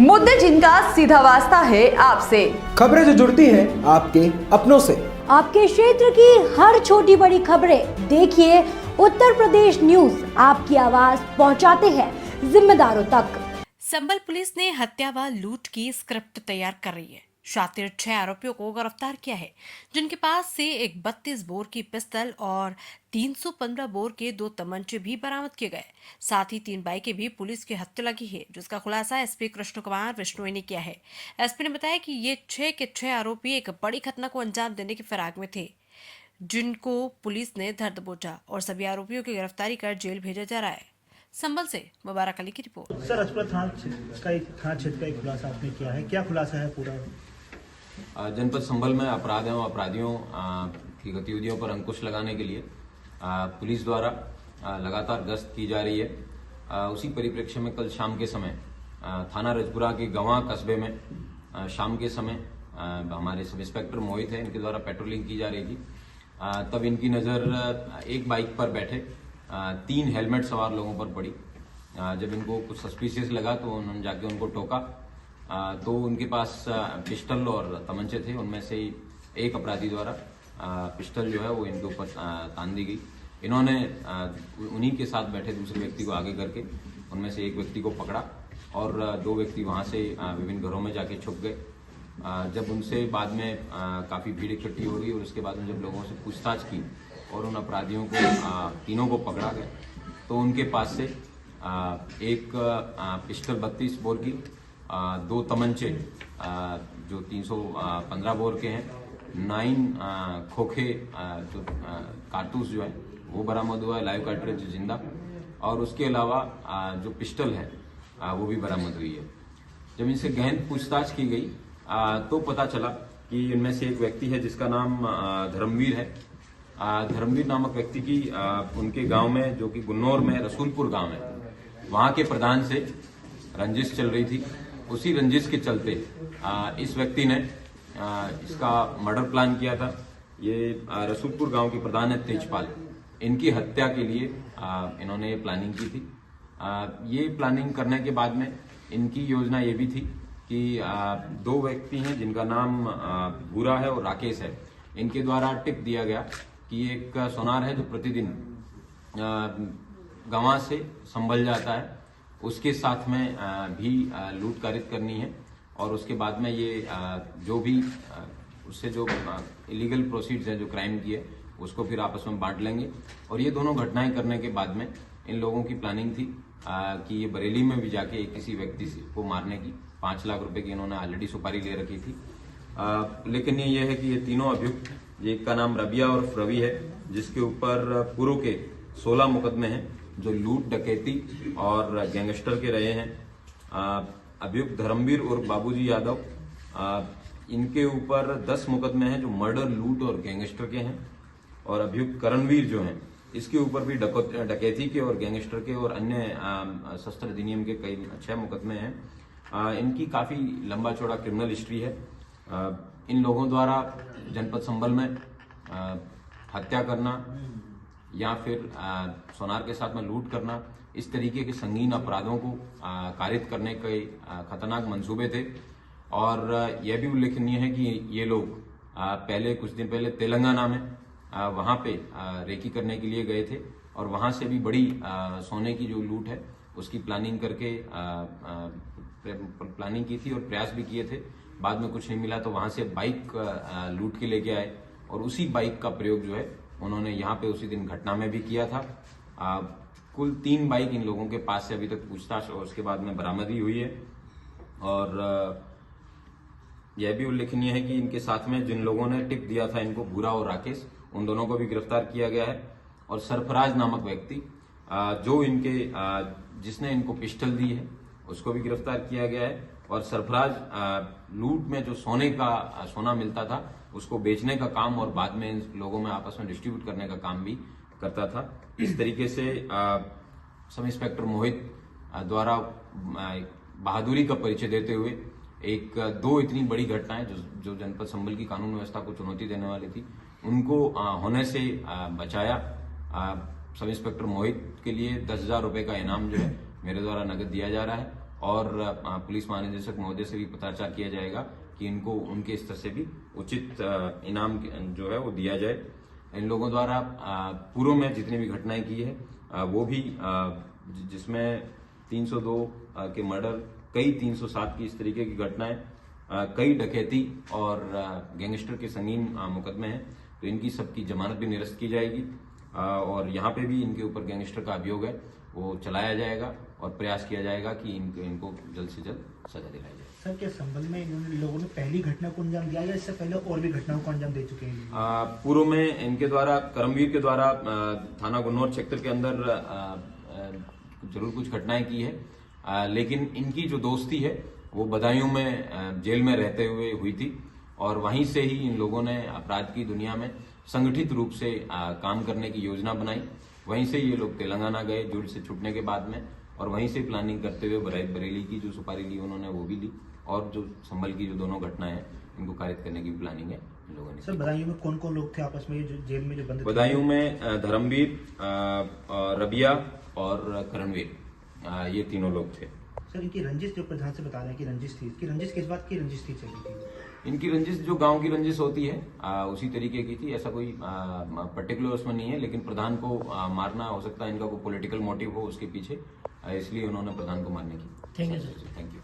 मुद्दे जिनका सीधा वास्ता है आपसे, खबरें जो जुड़ती है आपके अपनों से। आपके क्षेत्र की हर छोटी बड़ी खबरें देखिए उत्तर प्रदेश न्यूज आपकी आवाज पहुंचाते हैं जिम्मेदारों तक। संबल पुलिस ने हत्या व लूट की स्क्रिप्ट तैयार कर रही है। शातिर 6 आरोपियों को गिरफ्तार किया है, जिनके पास से एक 32 बोर की पिस्तल और 315 बोर के 2 तमंचे भी बरामद किए गए। साथ ही 3 बाइकें भी पुलिस के हत्थे लगी है, जिसका खुलासा एसपी कृष्ण कुमार विश्नोई ने किया है। एसपी ने बताया कि ये 6 के 6 आरोपी एक बड़ी घटना को अंजाम देने की फिराक में थे, जिनको पुलिस ने धर दबोचा और सभी आरोपियों की गिरफ्तारी कर जेल भेजा जा रहा है। संबल से मुबारक अली की रिपोर्ट। सर, अजपर थाना क्षेत्र का एक खुलासा आपने किया है, क्या खुलासा है पूरा? जनपद संबल में अपराध एवं अपराधियों की गतिविधियों पर अंकुश लगाने के लिए पुलिस द्वारा लगातार गश्त की जा रही है। उसी परिप्रेक्ष्य में कल शाम के समय थाना रजपुरा के गंवा कस्बे में शाम के समय हमारे सब इंस्पेक्टर मोहित है, इनके द्वारा पेट्रोलिंग की जा रही थी। तब इनकी नज़र एक बाइक पर बैठे 3 हेलमेट सवार लोगों पर पड़ी। जब इनको कुछ सस्पिशियस लगा तो उन्होंने जाके उनको टोका, तो उनके पास पिस्टल और तमंचे थे। उनमें से एक अपराधी द्वारा पिस्टल जो है वो इनके ऊपर तान दी गई। इन्होंने उन्हीं के साथ बैठे दूसरे व्यक्ति को आगे करके उनमें से एक व्यक्ति को पकड़ा और 2 व्यक्ति वहां से विभिन्न घरों में जाके छुप गए। जब उनसे बाद में काफ़ी भीड़ इकट्ठी हो गई और उसके बाद में जब लोगों से पूछताछ की और उन अपराधियों को तीनों को पकड़ा गया, तो उनके पास से एक पिस्टल 32 बोर की, 2 तमंचे जो 315 बोर के हैं, 9 खोखे जो कारतूस जो है वो बरामद हुआ है, लाइव कार्ट्रिज जिंदा, और उसके अलावा जो पिस्टल है वो भी बरामद हुई है। जब इनसे गहन पूछताछ की गई तो पता चला कि इनमें से एक व्यक्ति है जिसका नाम धर्मवीर है। धर्मवीर नामक व्यक्ति की उनके गांव में, जो कि गुन्नौर में रसूलपुर गांव है, वहां के प्रधान से रंजिश चल रही थी। उसी रंजिश के चलते इस व्यक्ति ने इसका मर्डर प्लान किया था। ये रसूलपुर गांव के प्रधान है तेजपाल, इनकी हत्या के लिए इन्होंने ये प्लानिंग की थी। ये प्लानिंग करने के बाद में इनकी योजना ये भी थी कि 2 व्यक्ति हैं जिनका नाम भूरा है और राकेश है, इनके द्वारा टिप दिया गया कि एक सोनार है जो प्रतिदिन गंवा से संभल जाता है, उसके साथ में भी लूट कारित करनी है, और उसके बाद में ये जो भी उससे जो इलीगल प्रोसीड्स हैं, जो क्राइम किए, उसको फिर आपस में बांट लेंगे। और ये दोनों घटनाएं करने के बाद में इन लोगों की प्लानिंग थी कि ये बरेली में भी जाके किसी व्यक्ति को मारने की 5 लाख रुपए की इन्होंने ऑलरेडी सुपारी ले रखी थी। लेकिन ये है कि ये तीनों अभियुक्त, एक का नाम रबिया और रवि है, जिसके ऊपर पूर्व के 16 मुकदमे हैं जो लूट, डकैती और गैंगस्टर के रहे हैं। अभियुक्त धर्मवीर और बाबूजी यादव, इनके ऊपर 10 मुकदमे हैं जो मर्डर, लूट और गैंगस्टर के हैं। और अभियुक्त करणवीर जो हैं, इसके ऊपर भी डकैती के और गैंगस्टर के और अन्य शस्त्र अधिनियम के कई 6 मुकदमे हैं। इनकी काफी लंबा चौड़ा क्रिमिनल हिस्ट्री है। इन लोगों द्वारा जनपद संबल में हत्या करना या फिर सोनार के साथ में लूट करना, इस तरीके के संगीन अपराधों को कारित करने के खतरनाक मंसूबे थे। और यह भी उल्लेखनीय है कि ये लोग पहले कुछ दिन पहले तेलंगाना में वहां पे रेकी करने के लिए गए थे और वहां से भी बड़ी सोने की जो लूट है उसकी प्लानिंग करके प्लानिंग की थी और प्रयास भी किए थे। बाद में कुछ नहीं मिला तो वहां से बाइक लूट के लेके आए और उसी बाइक का प्रयोग जो है उन्होंने यहाँ पे उसी दिन घटना में भी किया था। कुल 3 बाइक इन लोगों के पास से अभी तक पूछताछ और उसके बाद में बरामदी हुई है। और यह भी उल्लेखनीय है कि इनके साथ में जिन लोगों ने टिप दिया था इनको, भूरा और राकेश, उन दोनों को भी गिरफ्तार किया गया है। और सरफराज नामक व्यक्ति जो इनके जिसने इनको पिस्टल दी है उसको भी गिरफ्तार किया गया है। और सरफराज लूट में जो सोना मिलता था उसको बेचने का काम और बाद में इन लोगों में आपस में डिस्ट्रीब्यूट करने का काम भी करता था। इस तरीके से सब इंस्पेक्टर मोहित द्वारा बहादुरी का परिचय देते हुए 2 इतनी बड़ी घटनाएं जो जनपद संबल की कानून व्यवस्था को चुनौती देने वाली थी, उनको होने से बचाया। सब इंस्पेक्टर मोहित के लिए 10,000 रुपए का इनाम जो है मेरे द्वारा नगद दिया जा रहा है और पुलिस महानिदेशक महोदय से भी पत्राचार किया जाएगा कि इनको उनके स्तर से भी उचित इनाम जो है वो दिया जाए। इन लोगों द्वारा पूर्व में जितनी भी घटनाएं की है वो भी जिसमें 302 के मर्डर, कई 307 की इस तरीके की घटनाएं, कई डकैती और गैंगस्टर के संगीन मुकदमे हैं, तो इनकी सबकी जमानत भी निरस्त की जाएगी और यहाँ पे भी इनके ऊपर गैंगस्टर का अभियोग है वो चलाया जाएगा और प्रयास किया जाएगा कि इनको जल्द से जल्द सजा दिलाई जाए। सर, क्या संबल में इन लोगों ने पहली घटना को अंजाम दिया या इससे पहले और भी घटनाओं को अंजाम दे चुके हैं? पूर्व में इनके द्वारा, करमवीर के द्वारा थाना गुन्नौर सेक्टर के अंदर जरूर कुछ घटनाएं की है, लेकिन इनकी जो दोस्ती है वो बदायूं में जेल में रहते हुए हुई थी और वहीं से ही इन लोगों ने अपराध की दुनिया में संगठित रूप से काम करने की योजना बनाई। वहीं से ये लोग तेलंगाना गए जेल से छूटने के बाद में और वहीं से प्लानिंग करते हुए बरेली की जो सुपारी ली उन्होंने वो भी ली और जो संभल की जो दोनों घटनाएं हैं इनको कारित करने की प्लानिंग है इन लोगों ने। सर, बदायूं में कौन कौन लोग थे आपस में जो जेल में जो बंद थे? बदायूं में धर्मवीर, रबिया और करणवीर, ये तीनों लोग थे। सर, इनकी रंजिश जो प्रधान से बता रहे हैं कि रंजिश थी, इसकी रंजिश किस बात की रंजिश थी चली थी? इनकी रंजिश जो गांव की रंजिश होती है उसी तरीके की थी, ऐसा कोई पर्टिकुलर उसमें नहीं है, लेकिन प्रधान को मारना हो सकता है इनका कोई पॉलिटिकल मोटिव हो उसके पीछे, इसलिए उन्होंने प्रधान को मारने की। Thank you. Thank you.